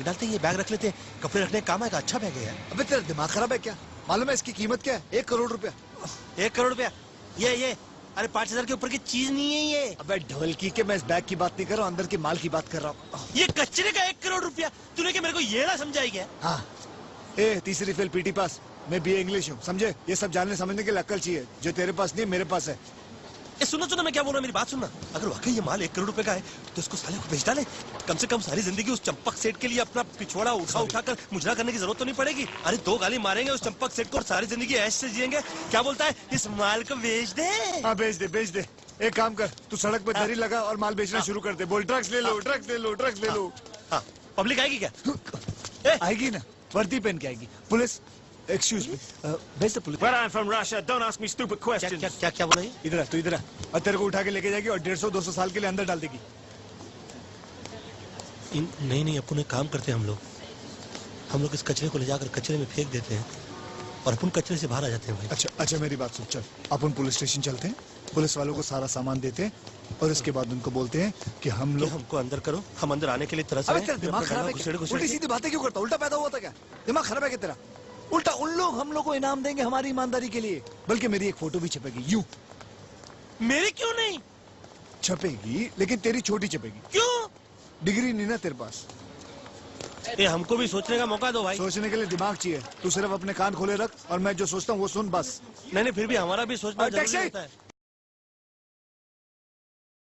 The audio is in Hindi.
डालते हैं, ये बैग रख लेते हैं, कपड़े रखने का काम आएगा। अच्छा बैग है यार। अबे तेरा दिमाग खराब है क्या? मालूम है इसकी कीमत क्या है? 1 करोड़ रुपया। 1 करोड़ रुपया? ये अरे 5,000 के ऊपर की चीज नहीं है ये। अबे ढोलकी के, मैं इस बैग की बात नहीं कर रहा हूँ, अंदर के माल की बात कर रहा हूँ। ये कचरे का 1 करोड़ रुपया, तूने क्या मेरे को ये ना समझाई क्या? हाँ, ए तीसरी फेल पीटी पास, मैं बीए इंग्लिश हूँ, समझे? ये सब जानने समझने के लिए अक्ल चाहिए, जो तेरे पास नहीं मेरे पास है। सुनो मैं क्या बोल रहा हूँ, मेरी बात सुनना। अगर वाकई ये माल 1 करोड़ रुपए का है तो इसको साले को बेच डाले। कम से कम सारी जिंदगी उस चंपक सेठ के लिए अपना पिछवाड़ा उठा कर मुजरा करने की जरूरत तो नहीं पड़ेगी। अरे 2 गाली मारेंगे उस चंपक सेठ को और सारी जिंदगी ऐश से जिएंगे। क्या बोलता है, इस माल को बेच दे? हाँ बेच दे। एक काम कर, तू सड़क पे दरी लगा और माल बेचना शुरू कर दे। बोल ड्रग्स ले लो, ड्रग्स ले लो, ड्रग्स ले लो। हाँ, पब्लिक आएगी क्या? आएगी ना, वर्दी पहन के आएगी। पुलिस, एक्सक्यूज मी, भेज दे police. But I'm from Russia. Don't ask me stupid questions. क्या बोला ये? इधर आ, तू इधर आ, और तेरे को उठा के लेके जाएगी और 150-200 साल के लिए अंदर डाल देगी। नहीं अपन एक काम करते हैं, हम लोग इस कचरे को ले जाकर कचरे में फेंक देते हैं और अपन कचरे से बाहर आ जाते हैं भाई। अच्छा मेरी बात सुन, चल अपन पुलिस स्टेशन चलते हैं, पुलिस वालों को सारा सामान देते हैं और इसके बाद उनको बोलते हैं कि हम लोग हमको अंदर करो, हम अंदर आने के लिए तरस रहे हैं। दिमाग खराब है क्या? उल्टी सीधी बातें क्यों करता? उल्टा पैदा हुआ था क्या? दिमाग खराब है क्या तेरा? उल्टा उन लोग हम लोग को इनाम देंगे हमारी ईमानदारी के लिए, बल्कि मेरी एक फोटो भी छपेगी। यूं मेरी क्यों नहीं छपेगी, लेकिन तेरी छोटी छपेगी। क्यों? डिग्री नहीं ना तेरे पास। ये हमको भी सोचने का मौका दो भाई। सोचने के लिए दिमाग चाहिए, तू सिर्फ अपने कान खोले रख और मैं जो सोचता हूँ वो सुन बस। नहीं फिर भी हमारा भी सोचना जरूरी होता है।